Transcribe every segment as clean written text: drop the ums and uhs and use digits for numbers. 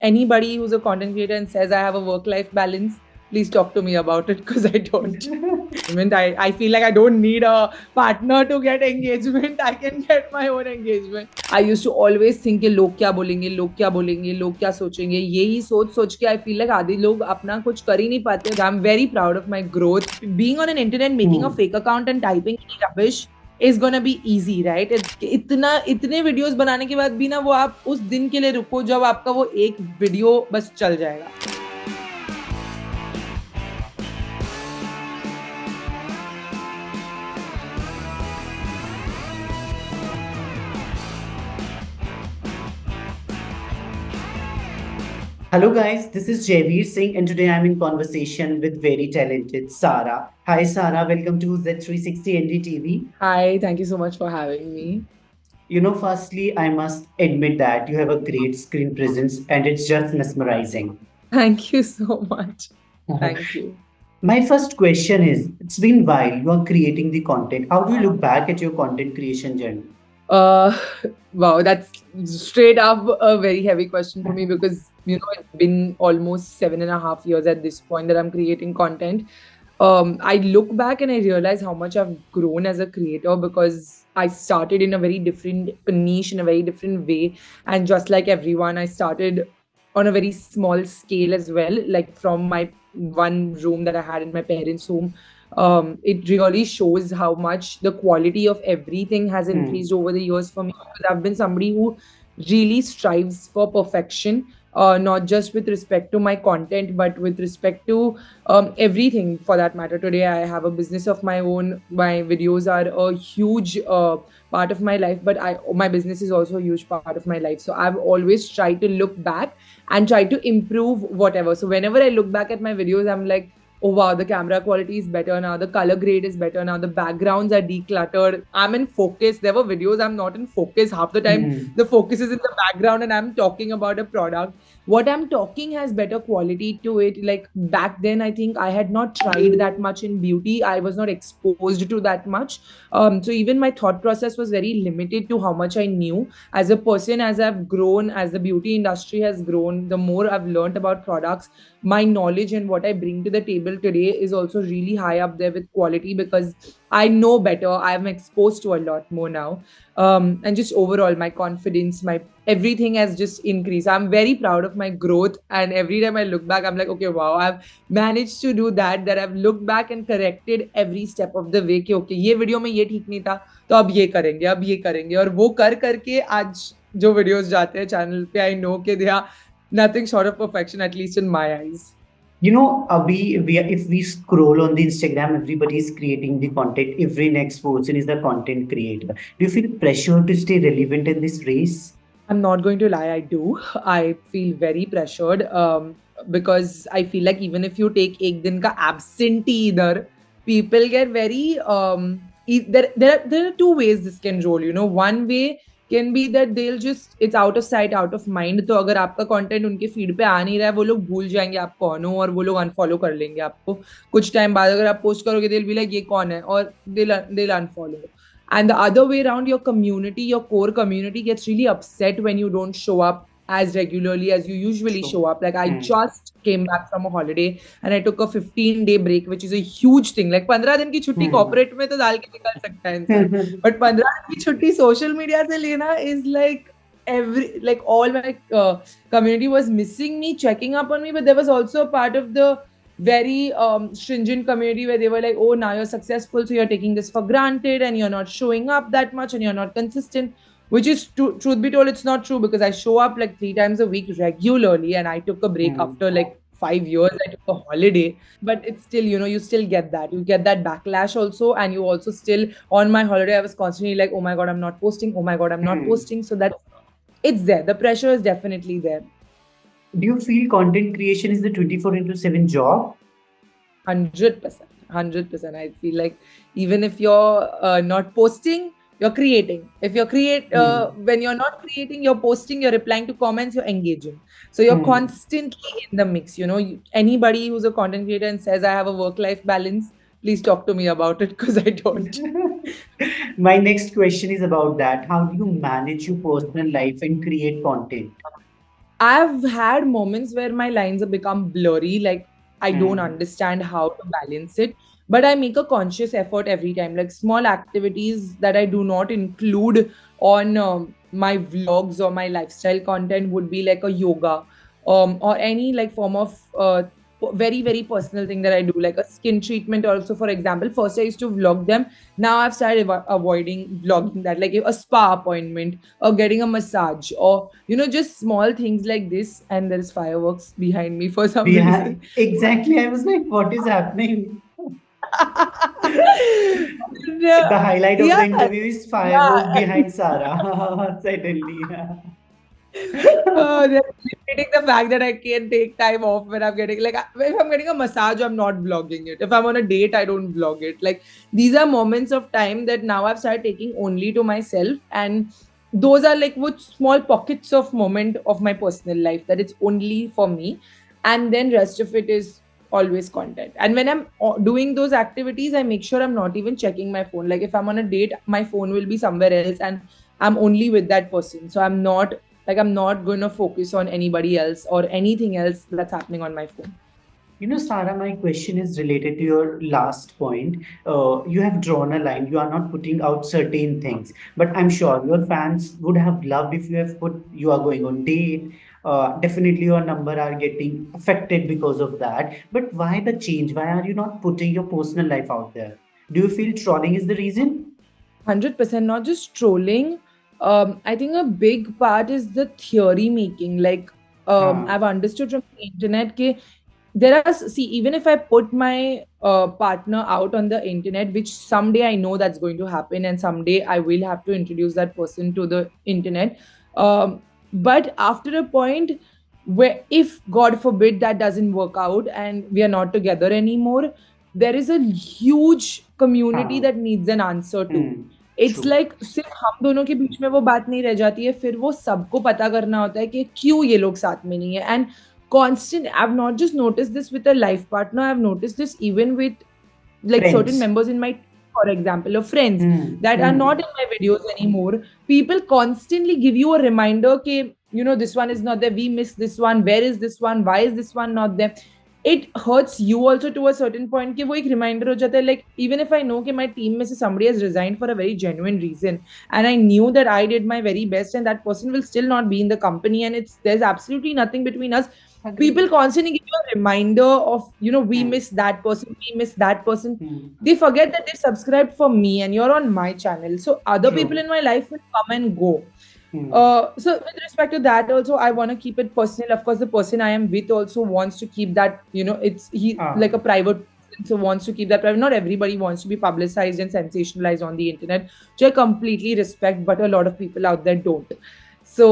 Anybody who's a content creator and says I have a work-life balance, please talk to me about it because I don't. I feel like I don't need a partner to get engagement. I can get my own engagement. I used to always think कि लोग क्या बोलेंगे, लोग क्या बोलेंगे, लोग क्या सोचेंगे. यही सोच सोच के I feel like आधे लोग अपना कुछ कर ही नहीं पाते. I'm very proud of my growth. Being on an internet, making a fake account and typing any rubbish is gonna be easy, right? इतने वीडियोस बनाने के बाद भी ना वो आप उस दिन के लिए रुको जब आपका वो एक वीडियो बस चल जाएगा. Hello guys, this is Javeer Singh and today I'm in conversation with very talented Sarah. Hi Sarah, welcome to Z360 NDTV. Hi, thank you so much for having me. Firstly, I must admit that you have a great screen presence and it's just mesmerizing. Thank you so much. Thank you. My first question is, it's been a while you are creating the content. How do you look back at your content creation journey? Uh, wow, that's straight up a very heavy question for me because it's been almost 7.5 years at this point that I'm creating content. I look back and I realize how much I've grown as a creator because I started in a very different niche in a very different way, and just like everyone, I started on a very small scale as well, like from my one room that I had in my parents' home. It really shows how much the quality of everything has increased over the years for me because I've been somebody who really strives for perfection, not just with respect to my content, but with respect to everything for that matter. Today, I have a business of my own. My videos are a huge part of my life, but my business is also a huge part of my life. So I've always tried to look back and try to improve whatever. So whenever I look back at my videos, I'm like, oh wow, the camera quality is better now, the color grade is better now, the backgrounds are decluttered, I'm in focus. There were videos I'm not in focus half the time. The focus is in the background and I'm talking about a product. What I'm talking has better quality to it. Like back then, I think I had not tried that much in beauty. I was not exposed to that much. So even my thought process was very limited to how much I knew. As a person, as I've grown, as the beauty industry has grown, the more I've learned about products, my knowledge and what I bring to the table today is also really high up there with quality because I know better. I'm exposed to a lot more now. And just overall, my confidence, my everything has just increased. I'm very proud of my growth. And every time I look back, I'm like, okay, wow, I've managed to do that I've looked back and corrected every step of the way. कि okay, ये video में ये ठीक नहीं था, तो अब ये करेंगे और वो कर करके आज जो वीडियोस जाते हैं चैनल पे, आई नो कि they are nothing short of perfection, at least in my eyes. If we scroll on the Instagram, everybody is creating the content. Every next person is the content creator. Do you feel pressure to stay relevant in this race? I'm not going to lie, I do. I feel very pressured because I feel like even if you take ek din ka absentee either, people get very there are two ways this can roll. One way can be that they'll just it's out of sight, out of mind. तो अगर आपका content उनके feed पे आ नहीं रहा है, वो लोग भूल जाएंगे आप कौन हो और वो लोग unfollow कर लेंगे आपको. कुछ time बाद अगर आप post करोगे, they'll be like ये कौन है और they'll unfollow. And the other way around, your community, your core community gets really upset when you don't show up as regularly as you usually show up. Like I just came back from a holiday and I took a 15-day break, which is a huge thing. Like 15 दिन की छुट्टी corporate में तो डाल के निकल सकता है इंसान. But 15 दिन की छुट्टी social media से लेना is like all my community was missing me, checking up on me, but there was also a part of the very stringent community where they were like, oh, now you're successful, so you're taking this for granted and you're not showing up that much and you're not consistent, which is truth be told, it's not true because I show up like 3 times a week regularly and I took a break after like 5 years. I took a holiday, but it's still, you still get that. You get that backlash also, and you also still, on my holiday, I was constantly like, oh my God, I'm not posting. Oh my God, I'm not posting. So that it's there. The pressure is definitely there. Do you feel content creation is the 24 into 7 job? 100%. 100%. I feel like even if you're not posting, you're creating. If you're when you're not creating, you're posting, you're replying to comments, you're engaging. So you're constantly in the mix. Anybody who's a content creator and says I have a work-life balance, please talk to me about it because I don't. My next question is about that. How do you manage your personal life and create content? I've had moments where my lines have become blurry, like I don't Hmm. understand how to balance it. But I make a conscious effort every time, like small activities that I do not include on my vlogs or my lifestyle content would be like a yoga, or any like form of very very personal thing that I do, like a skin treatment. Also, for example, first I used to vlog them. Now I've started avoiding vlogging that, like a spa appointment or getting a massage, or just small things like this. And there's fireworks behind me for some reason. Behind, exactly. I was like, what is happening? And, The highlight of yeah, the interview is firework yeah. behind Sarah. Suddenly. They're celebrating the fact that I can take time off when I'm getting, like, if I'm getting a massage, I'm not vlogging it. If I'm on a date, I don't vlog it. Like, these are moments of time that now I've started taking only to myself, and those are like what small pockets of moment of my personal life that it's only for me, and then rest of it is always content. And when I'm doing those activities, I make sure I'm not even checking my phone. Like, if I'm on a date, my phone will be somewhere else, and I'm only with that person, so I'm not going to focus on anybody else or anything else that's happening on my phone. Sarah, my question is related to your last point. You have drawn a line. You are not putting out certain things, but I'm sure your fans would have loved if you have put you are going on date. Definitely, your number are getting affected because of that. But why the change? Why are you not putting your personal life out there? Do you feel trolling is the reason? 100%, not just trolling. I think a big part is the theory making. Like, Uh, I've understood from the internet that see, even if I put my partner out on the internet, which someday I know that's going to happen, and someday I will have to introduce that person to the internet. Um, but after a point where, if God forbid that doesn't work out and we are not together anymore, there is a huge community uh, that needs an answer to. It's true. Like सिर्फ हम दोनों के बीच में वो बात नहीं रह जाती है, फिर वो सबको पता करना होता है कि क्यों ये लोग साथ में नहीं है. And constant, I've not just noticed this with a life partner, I've noticed this even with like certain Friends. members in my team, for example, or friends Hmm. that are Hmm. not in my videos anymore. People constantly give you a reminder कि this one is not there, we miss this one, where is this one, why is this one not there. It hurts you also to a certain point कि वो एक reminder हो जाता है. Like, even if I know कि my team में से somebody has resigned for a very genuine reason, and I knew that I did my very best, and that person will still not be in the company, and there's absolutely nothing between us. Agree. People constantly give you a reminder of, we Hmm. miss that person, we miss that person. Hmm. They forget that they subscribed for me and you're on my channel. So other people True. in my life will come and go. Hmm. So with respect to that, also I want to keep it personal. Of course, the person I am with also wants to keep that, it's he Ah. like a private person, so wants to keep that private. Not everybody wants to be publicized and sensationalized on the internet, which I completely respect, but a lot of people out there don't. So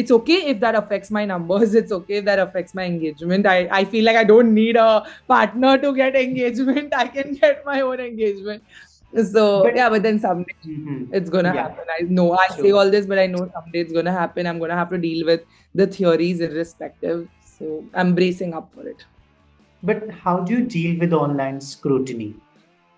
it's okay if that affects my numbers. It's okay if that affects my engagement. I feel like I don't need a partner to get engagement. I can get my own engagement. So But yeah, but then someday mhm. it's gonna Yeah, happen. I know I say true. all this, but I know someday it's gonna happen. I'm gonna have to deal with the theories irrespective. So I'm bracing up for it. But how do you deal with online scrutiny?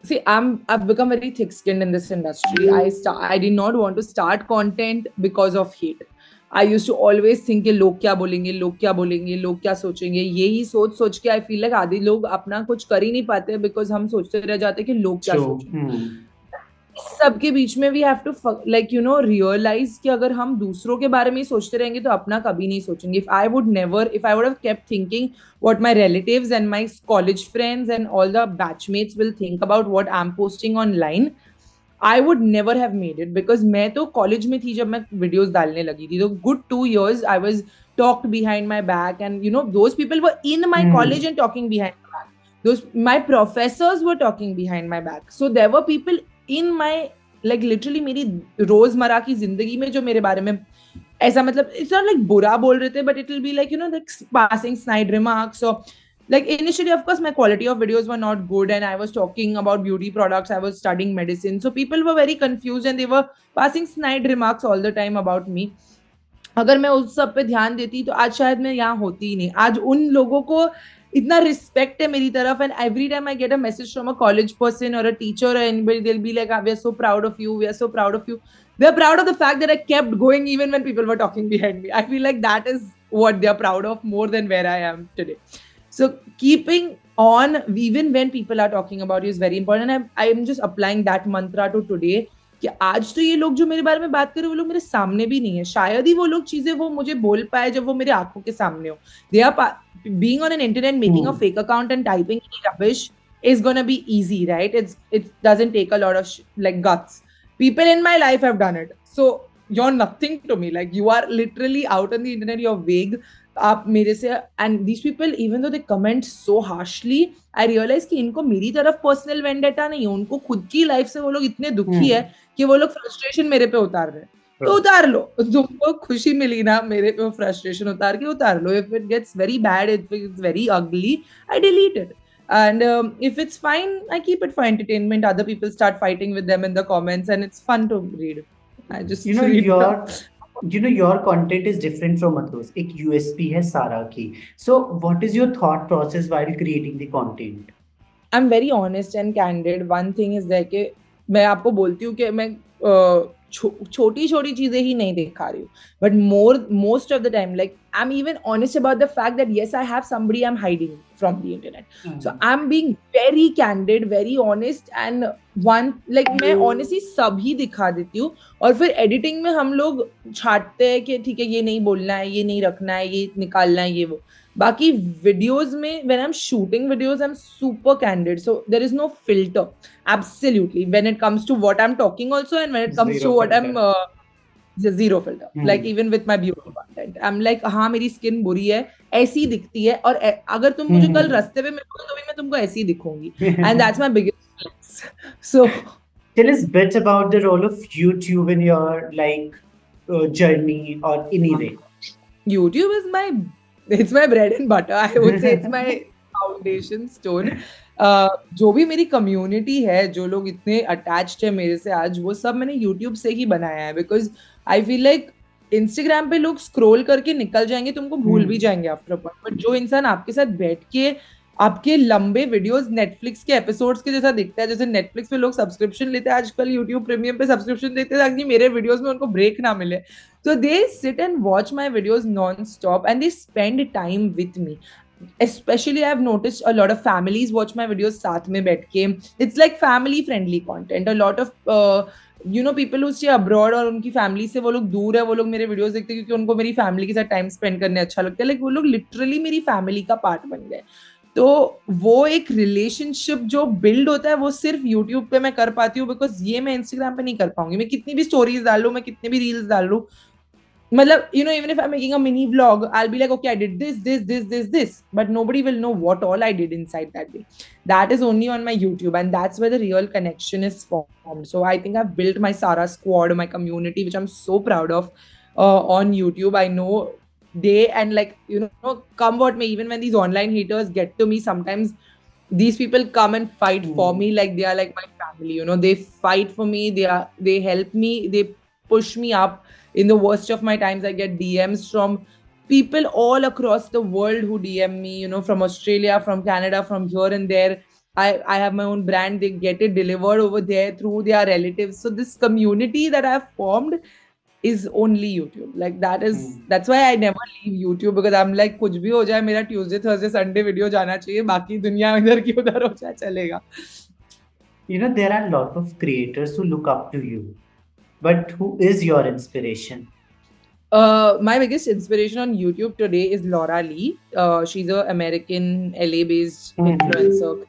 See, I've become very thick-skinned in this industry. I did not want to start content because of hate. I used to always think कि लोग क्या बोलेंगे, लोग क्या बोलेंगे, लोग क्या सोचेंगे. यही सोच सोच के I feel like आधे लोग अपना कुछ कर ही नहीं पाते because हम सोचते रह जाते हैं कि लोग क्या True. सोचेंगे. Hmm. इस सब के बीच में we have to like realise कि अगर हम दूसरों के बारे में ही सोचते रहेंगे तो अपना कभी नहीं सोचेंगे. If I would have kept thinking what my relatives and my college friends and all the batchmates will think about what I am posting online, I would never have made it. Because मैं तो college में थी जब मैं videos डालने लगी थी, तो good 2 years I was talked behind my back, and those people were in my college Hmm. and talking behind my back. Those my professors were talking behind my back. So there were people in my, like, literally मेरी रोजमर्रा की जिंदगी में जो मेरे बारे में ऐसा, मतलब it's not like बुरा बोल रहे थे, but it will be like like passing snide remarks. So like initially, of course, my quality of videos were not good, and I was talking about beauty products, I was studying medicine, so people were very confused and they were passing snide remarks all the time about me. अगर मैं उस सब पे ध्यान देती तो आज शायद मैं यहाँ होती ही नहीं. आज उन लोगों को इतना रिस्पेक्ट है मेरी तरफ, and every time I get a message from a college person और अ टीचर और anybody, they will be like, we are so proud of you, we are so proud of you. They are proud of the fact that I kept going even when people were talking behind me. I feel like that is what they are proud of more than where I am today. So keeping on, even when people are talking about you, is very important. And I am just applying that mantra to today. कि आज तो ये लोग जो मेरे बारे में बात कर रहे हैं, वो लोग मेरे सामने भी नहीं है. शायद ही वो लोग चीजें वो मुझे बोल पाए जब वो मेरे आंखों के सामने हो. They are being on an internet, making a fake account and typing any rubbish is gonna be easy, right? It doesn't take a lot of like guts. People in my life have done it, so you're nothing to me. Like you are literally out on the internet. You're vague. आप मेरे से and these people even though they comment so harshly, I realize कि इनको मेरी तरफ personal vendetta नहीं है. उनको खुद की लाइफ से वो लोग इतने दुखी है कि वो लोग फ्रस्ट्रेशन मेरे पे उतार रहे हैं. तो उतार लो. तुमको खुशी मिली ना मेरे पे फ्रस्ट्रेशन उतार के, उतार लो. If it gets very bad, if it's very ugly, I delete it. And if it's fine, I keep it for entertainment. Other people start fighting with them in the comments, and it's fun to read. I just your content is different from others. एक USP है सारा की. So what is your thought process while creating the content? I'm very honest and candid. One thing is that कि मैं आपको बोलती हूँ कि मैं छोटी छोटी चीजें ही नहीं दिखा रही हूँ. But most of the time, like I'm even honest about the fact that yes, I have somebody I'm hiding from the internet. So I'm being very candid, very honest, and one like मैं honestly सभी दिखा देती हूँ. और फिर editing में हम लोग छाटते हैं कि ठीक है ये नहीं बोलना है, ये नहीं रखना है, ये निकालना है, ये वो. बाकी videos में when I'm shooting videos, I'm super candid, so there is no filter. Absolutely, when it comes to what I'm talking also, and when it comes to what I'm zero filter. Like even with my beauty content, I'm like हाँ मेरी skin बुरी है, ऐसी दिखती है, और अगर तुम मुझे कल रास्ते पे मिलो तो भी मैं तुमको ऐसी दिखूंगी. And that's my biggest flex. So tell us a bit about the role of YouTube in your journey or any way. YouTube is it's my bread and butter. I would say it's my foundation stone. जो भी मेरी community है, जो लोग इतने attached है मेरे से आज, वो सब मैंने YouTube से ही बनाया है. Because I feel like Instagram पे लोग स्क्रॉल करके निकल जाएंगे, तुमको भूल भी जाएंगे आफ्टर पॉइंट. बट जो इंसान आपके साथ बैठ के आपके लंबे वीडियोस नेटफ्लिक्स के एपिसोड्स के जैसा दिखता है, जैसे नेटफ्लिक्स पे लोग सब्सक्रिप्शन लेते हैं आजकल, यूट्यूब प्रीमियम पे सब्सक्रिप्शन लेते हैं ताकि मेरे वीडियोस में उनको ब्रेक ना मिले. So they sit and watch my videos non-stop and they spend time with me. Especially I've noticed a lot of families watch my videos साथ में बैठ के. It's like family friendly content. A lot of people who stay abroad और उनकी family से वो लोग दूर है, वो लोग मेरे वीडियोस देखते हैं क्योंकि उनको मेरी फैमिली के साथ टाइम स्पेंड करने अच्छा लगता है. लाइक वो लोग लिटरली मेरी फैमिली का पार्ट बन गए. तो वो एक रिलेशनशिप जो बिल्ड होता है वो सिर्फ यूट्यूब पे मैं कर पाती हूँ, बिकॉज ये मैं इंस्टाग्राम पे नहीं कर पाऊंगी. मैं कितनी भी स्टोरीज डाल लूँ, मैं कितनी भी रील्स डाल लूँ, मतलब even if I'm making a mini vlog, I'll be like, okay, I did this, but nobody will know what all I did inside that day. That is only on my YouTube, and that's where the real connection is formed. So I think I've built my Sara squad, my community, which I'm so proud of on YouTube. I know they, and like come what may, even when these online haters get to me, sometimes these people come and fight for me like they are like my family. They fight for me, they help me, they push me up. In the worst of my times, I get DMs from people all across the world who DM me, from Australia, from Canada, from here and there. I have my own brand. They get it delivered over there through their relatives. So this community that I've formed is only YouTube. Like that's why I never leave YouTube, because I'm like कुछ भी हो जाए, मेरा Tuesday, Thursday, Sunday video जाना चाहिए, बाकी दुनिया इधर की उधर हो जाए चलेगा. There are a lot of creators who look up to you. But who is your inspiration? My biggest inspiration on YouTube today is Laura Lee. She's an American LA-based influencer,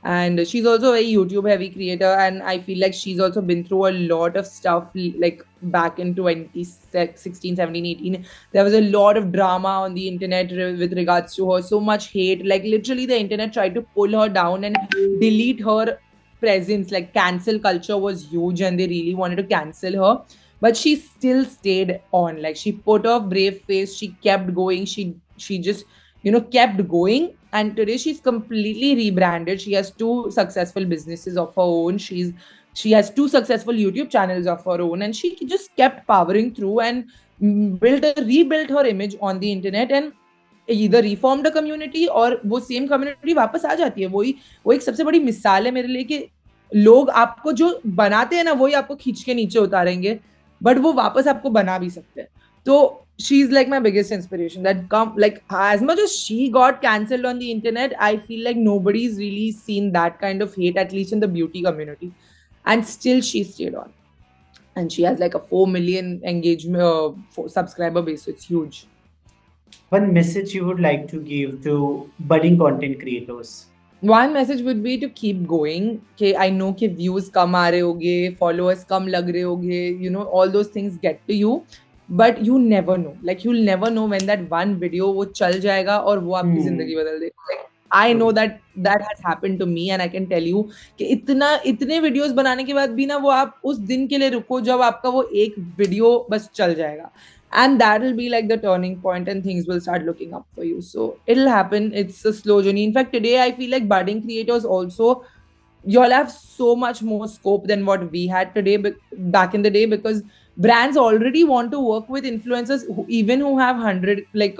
and she's also a YouTube heavy creator. And I feel like she's also been through a lot of stuff. Like back in 2016, 17, 18, there was a lot of drama on the internet with regards to her. So much hate. Like literally, the internet tried to pull her down and delete her presence. Like cancel culture was huge and they really wanted to cancel her, but she still stayed on. Like she put her brave face, she kept going, she just kept going, and today she's completely rebranded. She has 2 successful businesses of her own. She has 2 successful YouTube channels of her own, and she just kept powering through and rebuilt her image on the internet, and either reformed a community और वो same community वापस आ जाती है. वो एक सबसे बड़ी मिसाल है मेरे लिए कि लोग आपको जो बनाते हैं ना, वही आपको खींच के नीचे उतारेंगे, बट वो वापस आपको बना भी सकते हैं. तो she's like my biggest inspiration. That come like as much as she got cancelled on the internet, I feel like nobody's really seen that kind of hate, at least in the beauty community, and still she stayed on. And she has like a 4 million engagement subscriber base, so it's huge. One message you would like to give to budding content creators? One message would be to keep going. Okay, I know कि views कम आ रहे होंगे, followers कम लग रहे होंगे, you know, all those things get to you, but you never know. Like you'll never know when that one video वो चल जाएगा और वो आपकी जिंदगी बदल देगा. Like I know that has happened to me, and I can tell you कि इतने videos बनाने के बाद भी ना वो आप उस दिन के लिए रुको जब आपका वो एक video बस चल जाएगा. And that'll be like the turning point, and things will start looking up for you. So it'll happen. It's a slow journey. In fact, today I feel like budding creators also, y'all have so much more scope than what we had today, back in the day, because brands already want to work with influencers even who have 100 like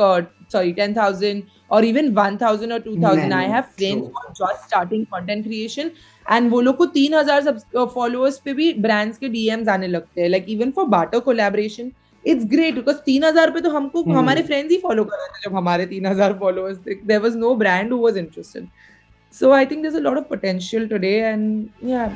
10,000 or even 1,000 or 2,000. I Many, have friends true. who are just starting content creation, and वो लोग को 3,000 followers पे भी brands के DMs आने लगते हैं. Like even for barter collaboration, it's great because 3,000 पे तो हमको हमारे friends ही follow कर रहे थे जब हमारे 3,000 followers थे. There was no brand who was interested. So I think there's a lot of potential today, and yeah.